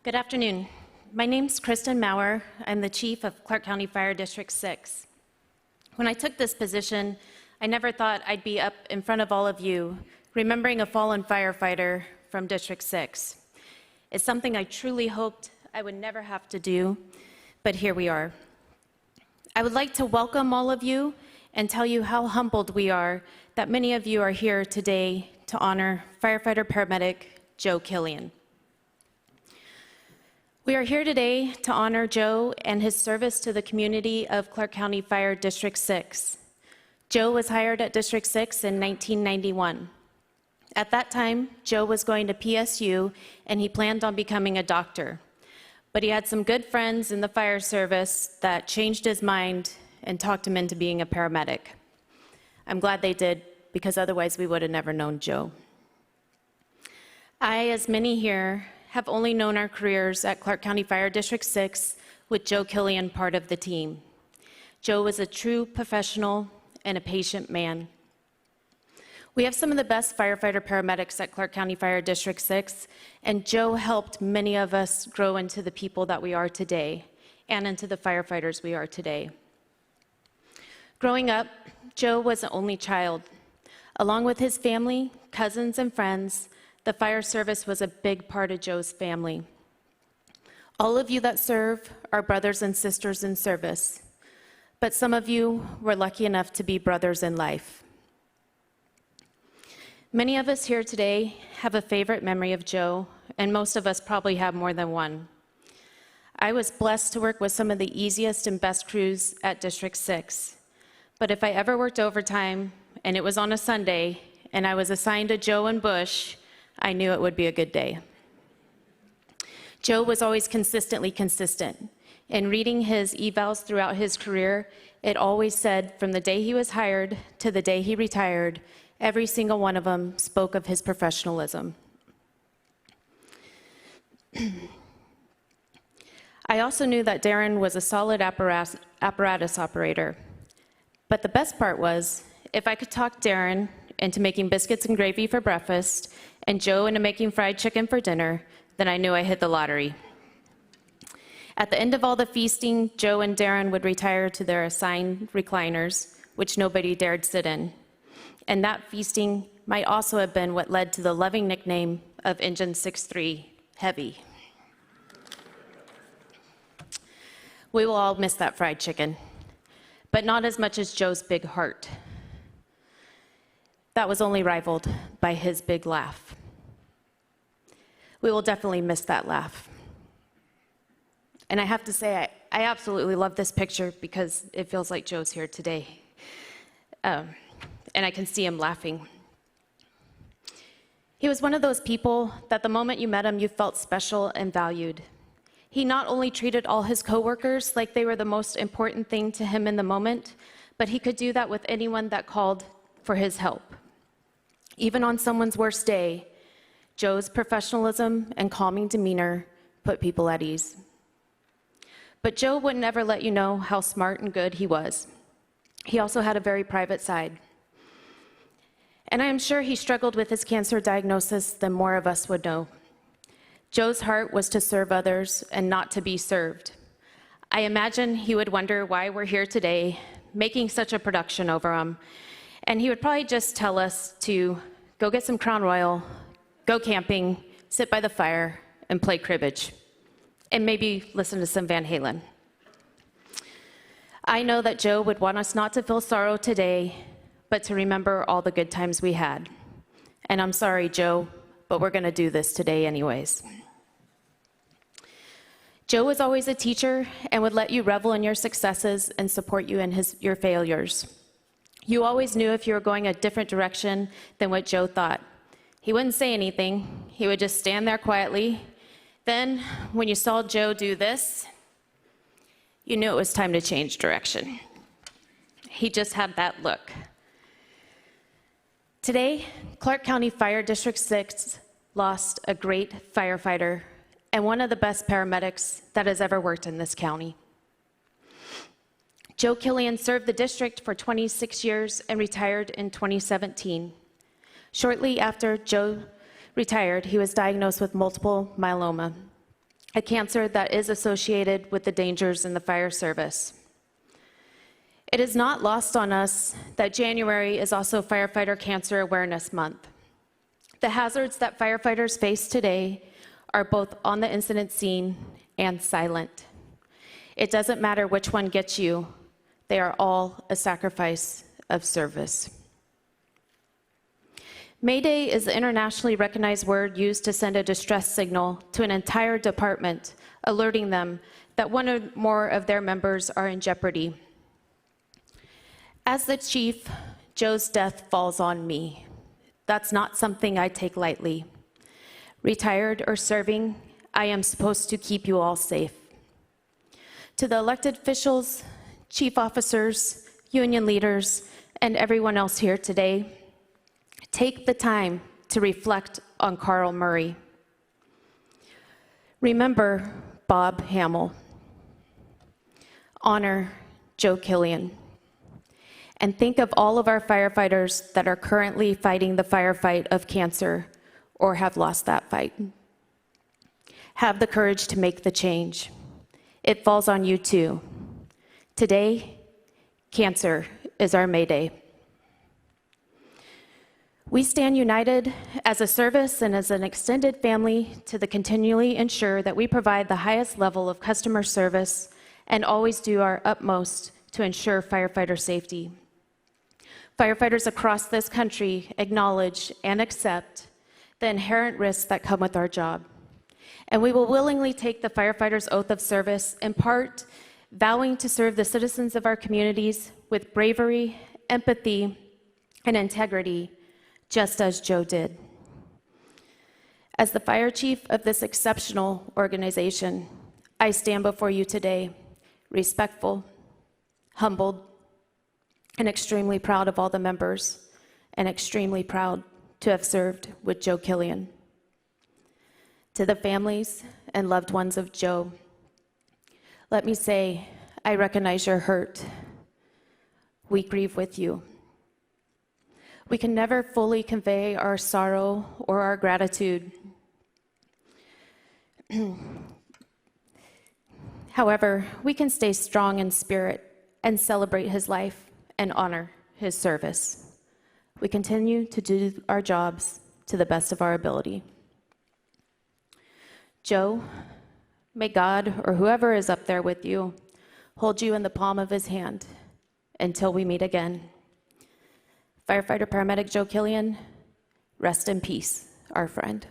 Good afternoon. My name's Kristan Maurer. I'm the chief of Clark County Fire District 6. When I took this position, I never thought I'd be up in front of all of you, remembering a fallen firefighter from District 6. It's something I truly hoped I would never have to do, but here we are. I would like to welcome all of you and tell you how humbled we are that many of you are here today to honor firefighter-paramedic Joe Killian. We are here today to honor Joe and his service to the community of Clark County Fire District 6. Joe was hired at District 6 in 1991. At that time, Joe was going to PSU and he planned on becoming a doctor. But he had some good friends in the fire service that changed his mind and talked him into being a paramedic. I'm glad they did, because otherwise we would have never known Joe. I, as many here, have only known our careers at Clark County Fire District 6 with Joe Killian part of the team. Joe was a true professional and a patient man. We have some of the best firefighter paramedics at Clark County Fire District 6, and Joe helped many of us grow into the people that we are today and into the firefighters we are today. Growing up, Joe was the only child. Along with his family, cousins, and friends, the fire service was a big part of Joe's family. All of you that serve are brothers and sisters in service, but some of you were lucky enough to be brothers in life. Many of us here today have a favorite memory of Joe, and most of us probably have more than one. I was blessed to work with some of the easiest and best crews at District 6. But if I ever worked overtime, and it was on a Sunday, and I was assigned to Joe and Bush, I knew it would be a good day. Joe was always consistently consistent. In reading his evals throughout his career, it always said from the day he was hired to the day he retired, every single one of them spoke of his professionalism. I also knew that Darren was a solid apparatus operator. But the best part was, if I could talk Darren into making biscuits and gravy for breakfast and Joe into making fried chicken for dinner, then I knew I hit the lottery. At the end of all the feasting, Joe and Darren would retire to their assigned recliners, which nobody dared sit in. And that feasting might also have been what led to the loving nickname of Engine 6-3, Heavy. We will all miss that fried chicken, but not as much as Joe's big heart. That was only rivaled by his big laugh. We will definitely miss that laugh. And I have to say, I absolutely love this picture because it feels like Joe's here today. And I can see him laughing. He was one of those people that the moment you met him, you felt special and valued. He not only treated all his coworkers like they were the most important thing to him in the moment, but he could do that with anyone that called for his help. Even on someone's worst day, Joe's professionalism and calming demeanor put people at ease. But Joe would never let you know how smart and good he was. He also had a very private side. And I am sure he struggled with his cancer diagnosis than more of us would know. Joe's heart was to serve others and not to be served. I imagine he would wonder why we're here today, making such a production over him. And he would probably just tell us to go get some Crown Royal, go camping, sit by the fire, and play cribbage. And maybe listen to some Van Halen. I know that Joe would want us not to feel sorrow today, but to remember all the good times we had. And I'm sorry, Joe, but we're gonna do this today anyways. Joe was always a teacher and would let you revel in your successes and support you in your failures. You always knew if you were going a different direction than what Joe thought. He wouldn't say anything. He would just stand there quietly. Then, when you saw Joe do this, you knew it was time to change direction. He just had that look. Today, Clark County Fire District 6 lost a great firefighter and one of the best paramedics that has ever worked in this county. Joe Killian served the district for 26 years and retired in 2017. Shortly after Joe retired, he was diagnosed with multiple myeloma. a cancer that is associated with the dangers in the fire service. It is not lost on us that January is also Firefighter Cancer Awareness Month. The hazards that firefighters face today are both on the incident scene and silent. It doesn't matter which one gets you, they are all a sacrifice of service. Mayday is the internationally recognized word used to send a distress signal to an entire department, alerting them that one or more of their members are in jeopardy. As the chief, Joe's death falls on me. That's not something I take lightly. Retired or serving, I am supposed to keep you all safe. To the elected officials, chief officers, union leaders, and everyone else here today, take the time to reflect on Carl Murray. Remember Bob Hamill. Honor Joe Killian. And think of all of our firefighters that are currently fighting the firefight of cancer or have lost that fight. Have the courage to make the change. It falls on you too. Today, cancer is our Mayday. We stand united as a service and as an extended family to continually ensure that we provide the highest level of customer service and always do our utmost to ensure firefighter safety. Firefighters across this country acknowledge and accept the inherent risks that come with our job. And we will willingly take the firefighter's oath of service, in part vowing to serve the citizens of our communities with bravery, empathy, and integrity, just as Joe did. As the fire chief of this exceptional organization, I stand before you today, respectful, humbled, and extremely proud of all the members, and extremely proud to have served with Joe Killian. To the families and loved ones of Joe, let me say, I recognize your hurt. We grieve with you. We can never fully convey our sorrow or our gratitude. However, we can stay strong in spirit and celebrate his life and honor his service. We continue to do our jobs to the best of our ability. Joe, may God or whoever is up there with you hold you in the palm of his hand until we meet again. Firefighter Paramedic Joe Killian, rest in peace, our friend.